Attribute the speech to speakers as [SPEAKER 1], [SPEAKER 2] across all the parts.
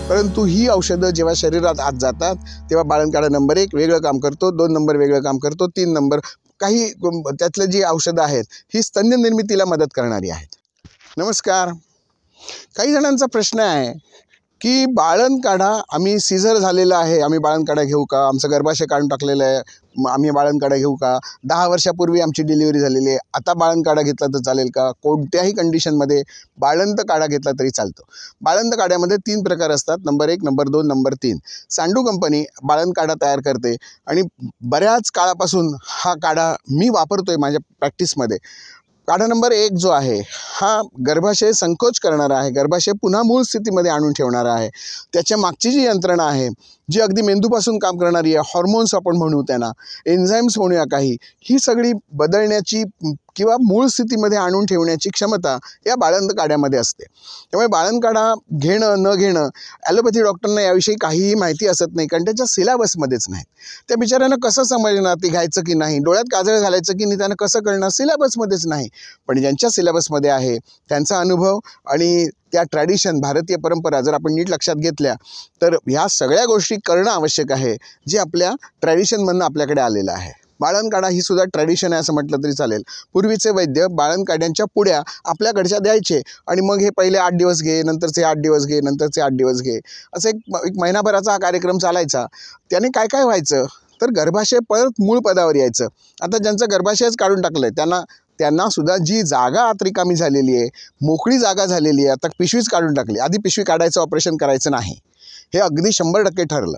[SPEAKER 1] परंतु ही औषधं जेव्हा शरीरात आत जातात तेव्हा बाळंतकाढा नंबर 1 वेगळं काम करतो, 2 नंबर वेगळं काम करतो, 3 नंबर काही त्यातले जी औषधं आहेत ही स्तन्य निर्मितीला मदत करणारी आहेत. नमस्कार. काही जणांचा प्रश्न आहे की बाळंतकाढा आम्ही सीझर झालेला आहे, आम्ही बाळंतकाढा घेऊ का? आमचं गर्भाशय काढून टाकलेलं आहे, आम्ही बाळंतकाढा घेऊ का? 10 वर्षापूर्वी आमची डिलिव्हरी झालेली आहे, आता बाळंतकाढा घेतला तर चालेल का? कोणत्याही कंडिशनमध्ये बाळंतकाढा घेतला तरी चालतो. बाळंतकाढ्यामध्ये 3 प्रकार असतात, नंबर 1, नंबर 2, नंबर 3. सांडू कंपनी बाळंतकाढा तयार करते आणि बऱ्याच काळापासून हा काढा मी वापरतोय माझ्या प्रॅक्टिसमध्ये. काढा नंबर 1 जो आहे हा गर्भाशय संकोच करणारा आहे, गर्भाशय पुन्हा मूळ स्थितीमध्ये आणून ठेवणारा आहे. त्याच्या मागची जी यंत्रणा आहे जी अगदी मेंदूपासून काम करणारी आहे, हॉर्मोन्स आपण म्हणू त्यांना, एन्झाईम्स म्हणूया काही, ही सगळी बदलण्याची किंवा मूळ स्थितीमध्ये आणून ठेवण्याची क्षमता या बाळंतकाढ्यामध्ये असते. त्यामुळे बाळंतकाढा घेणं न घेणं ॲलोपॅथी डॉक्टरना याविषयी काहीही माहिती असत नाही, कारण त्याच्या सिलेबसमध्येच नाही. त्या बिचाऱ्यांना कसं समजणार ते घ्यायचं की नाही, डोळ्यात काजळ घालायचं की नाही त्यांना कसं कळणार, सिलेबसमध्येच नाही. पण ज्यांच्या सिलेबसमध्ये आहे त्यांचा अनुभव आणि त्या ट्रॅडिशन, भारतीय परंपरा जर आपण नीट लक्षात घेतल्या तर ह्या सगळ्या गोष्टी करणं आवश्यक आहे जे आपल्या ट्रॅडिशनमधनं आपल्याकडे आलेलं आहे. बाळंतकाढा ही सुद्धा ट्रॅडिशन आहे असं म्हटलं तरी चालेल. पूर्वीचे वैद्य बाळंतकाढ्यांच्या पुड्या आपल्याकडच्या द्यायचे आणि मग हे पहिले 8 दिवस घे, नंतरचे 8 दिवस घे, नंतरचे 8 दिवस घे, असं एक महिनाभराचा हा कार्यक्रम चालायचा. त्याने काय काय व्हायचं तर गर्भाशय परत मूळ पदावर यायचं. आता ज्यांचं गर्भाशयच काढून टाकलं आहे त्यांना सुद्धा जी जागा आत रिकामी झालेली आहे, मोकळी जागा झालेली आहे, आता पिशवीच काढून टाकली. आधी पिशवी काढायचं, ऑपरेशन करायचं नाही, हे अगदी 100% ठरलं.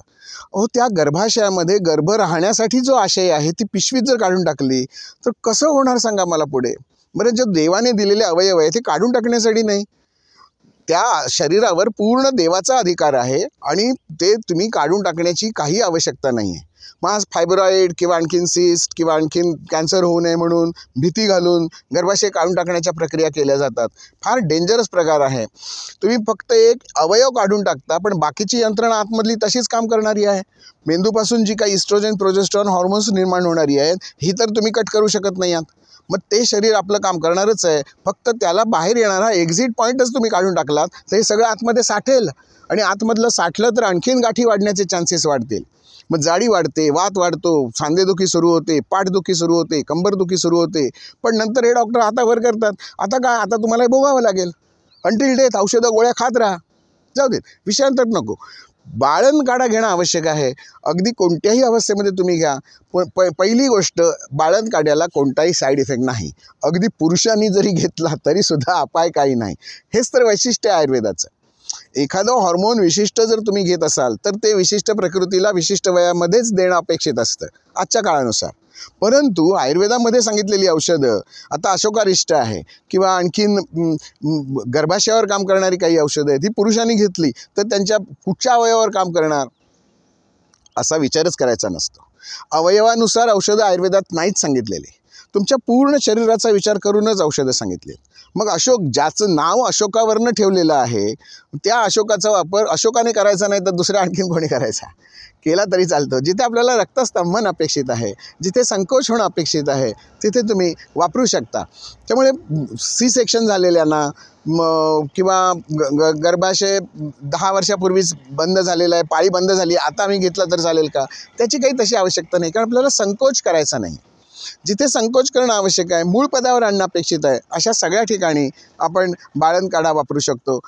[SPEAKER 1] त्या गर्भाशयामध्ये गर्भ राहण्यासाठी जो आशय आहे ती पिशवीत जर काढून टाकली तर कसं होणार सांगा मला पुढे. बरं, जे देवाने दिलेले अवयव आहे ते काढून टाकण्यासाठी नाही, त्या शरीरावर पूर्ण देवाचा अधिकार आहे आणि ते तुम्ही काढून टाकण्याची काही आवश्यकता नाही आहे. मग फायब्रॉईड किंवा आणखीन सिस्ट किंवा आणखीन कॅन्सर होऊ नये म्हणून भीती घालून गर्भाशय काढून टाकण्याच्या प्रक्रिया केल्या जातात. फार डेंजरस प्रकार आहे. तुम्ही फक्त एक अवयव काढून टाकता पण बाकीची यंत्रणा आतमधली तशीच काम करणारी आहे. मेंदूपासून जी काही इस्ट्रोजन प्रोजेस्टेरॉन हॉर्मोन्स निर्माण होणारी आहेत ही तर तुम्ही कट करू शकत नाही आहात. मग ते शरीर आपलं काम करणारच आहे, फक्त त्याला बाहेर येणारा एक्झिट पॉईंटच तुम्ही काढून टाकलात तर हे सगळं आतमध्ये साठेल आणि आतमधलं साठलं तर आणखीन गाठी वाढण्याचे चान्सेस वाढतील. मग जाडी वाढते, वात वाढतो, सांधेदुखी सुरू होते, पाठदुखी सुरू होते, कंबरदुखी सुरू होते. पण नंतर हे डॉक्टर हातावर करतात, आता काय, आता तुम्हाला हे भोगावं लागेल. अंटिल डेथ औषधं गोळ्या खात राहा, जाऊ देत, विषयांतर नको. बाळंतकाढा घेणं आवश्यक आहे. अगदी कोणत्याही अवस्थेमध्ये तुम्ही घ्या. पहिली गोष्ट, बाळंतकाढ्याला कोणताही साईड इफेक्ट नाही. अगदी पुरुषांनी जरी घेतला तरीसुद्धा अपाय काही नाही. हेच तर वैशिष्ट्य आहे आयुर्वेदाचं. एखादं हॉर्मोन विशिष्ट जर तुम्ही घेत असाल तर ते विशिष्ट प्रकृतीला विशिष्ट वयामध्येच देणं अपेक्षित असतं आजच्या काळानुसार. परंतु आयुर्वेदामध्ये सांगितलेली औषधं, आता अशोकारिष्ट आहे किंवा आणखीन गर्भाशयावर काम करणारी काही औषधं आहेत, ही पुरुषांनी घेतली तर त्यांच्या कुठच्या अवयवावर काम करणार असा विचारच करायचा नसतो. अवयवानुसार औषधं आयुर्वेदात नाहीच सांगितलेली, तुमच्या पूर्ण शरीराचा विचार करूनच औषधं सांगितली. मग अशोक, ज्याचं नाव अशोकावरनं ठेवलेलं आहे, त्या अशोकाचा वापर अशोकाने करायचा नाही तर दुसऱ्या आणखीन कोणी करायचा, केला तरी चालतं. जिथे आपल्याला रक्तस्तंभन अपेक्षित आहे, जिथे संकोच होणं अपेक्षित आहे, तिथे तुम्ही वापरू शकता. त्यामुळे सी सेक्शन झालेल्यांना किंवा गर्भाशय 10 वर्षापूर्वीच बंद झालेला आहे, पाळी बंद झाली, आता आम्ही घेतला तर चालेल का, त्याची काही तशी आवश्यकता नाही. कारण आपल्याला संकोच करायचा नाही. जिथे संकोच करणं आवश्यक आहे, मूळ पदावर आणणं अपेक्षित आहे, अशा सगळ्या ठिकाणी आपण बाळंतकाढा वापरू शकतो.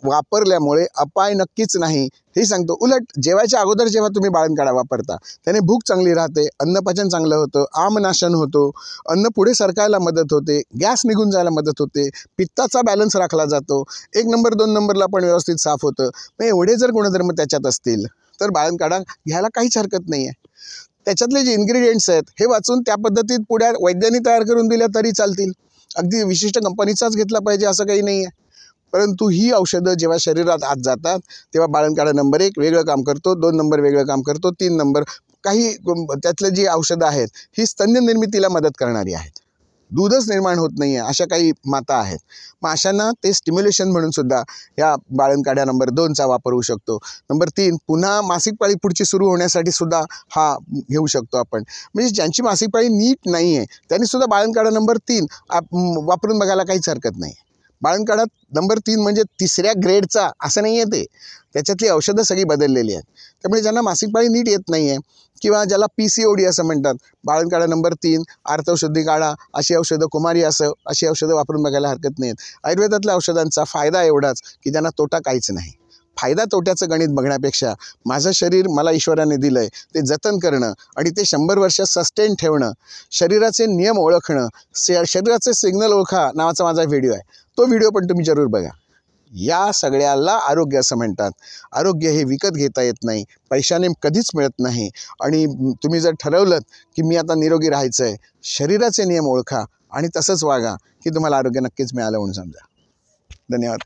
[SPEAKER 1] वापरल्यामुळे अपाय नक्कीच नाही हे सांगतो. उलट जेवायच्या अगोदर जेव्हा तुम्ही बाळंतकाढा वापरता त्याने भूक चांगली राहते, अन्नपचन चांगलं होतं, आमनाशन होतो, अन्न पुढे सरकायला मदत होते, गॅस निघून जायला मदत होते, पित्ताचा बॅलन्स राखला जातो, 1 नंबर 2 नंबरला पण व्यवस्थित साफ होतं. मग एवढे जर गुणधर्म त्याच्यात असतील तर बाळंतकाढा घ्यायला काहीच हरकत नाही आहे. त्याच्यातले जे इन्ग्रेडियंट्स आहेत हे वाचून त्या पद्धतीत पुढ्या वैद्यांनी तयार करून दिल्या तरी चालतील. अगदी विशिष्ट कंपनीचाच घेतला पाहिजे असं काही नाही आहे. परंतु ही औषधं जेव्हा शरीरात आत जातात तेव्हा बाळंतकाढा नंबर 1 वेगळं काम करतो, 2 नंबर वेगळं काम करतो, 3 नंबर काही त्यातले जी औषधं आहेत ही स्तन्य निर्मितीला मदत करणारी आहेत. दूधच निर्माण होत नाही आहे अशा काही माता आहेत. मग अशांना ते स्टिम्युलेशन म्हणून सुद्धा या बाळंतकाढ्या नंबर 2चा वापर होऊ शकतो. नंबर 3, पुन्हा मासिक पाळी पुढची सुरू होण्यासाठी सुद्धा हा घेऊ शकतो आपण. म्हणजे ज्यांची मासिक पाळी नीट नाही आहे त्यांनी सुद्धा बाळंतकाढा नंबर 3 वापरून बघायला काहीच हरकत नाही. बाळंतकाळात नंबर 3 म्हणजे तिसऱ्या ग्रेडचा असं नाही आहे, ते त्याच्यातली औषधं सगळी बदललेली आहेत. त्यामुळे ज्यांना मासिक पाळी नीट येत नाही आहे किंवा ज्याला PCOD असं म्हणतात, बाळंतकाळा नंबर 3, आर्तशुद्धी काढा अशी औषधं, कुमारी असं अशी औषधं वापरून बघायला हरकत नाही. आयुर्वेदातल्या औषधांचा फायदा एवढाच की त्यांना तोटा काहीच नाही. फायदा तोट्याचं गणित बघण्यापेक्षा माझं शरीर मला ईश्वराने दिलं आहे ते जतन करणं आणि ते 100 वर्ष सस्टेन ठेवणं, शरीराचे नियम ओळखणं, शरीराचे सिग्नल ओळखा नावाचा माझा व्हिडिओ आहे. तो व्हिडिओ पण तुम्ही जरूर बघा. या सगळ्याला आरोग्य असं म्हणतात. आरोग्य हे विकत घेता येत नाही, पैशाने कधीच मिळत नाही. आणि तुम्ही जर ठरवलं की मी आता निरोगी राहायचं आहे, शरीराचे नियम ओळखा आणि तसंच वागा की तुम्हाला आरोग्य नक्कीच मिळालं म्हणून समजा. धन्यवाद.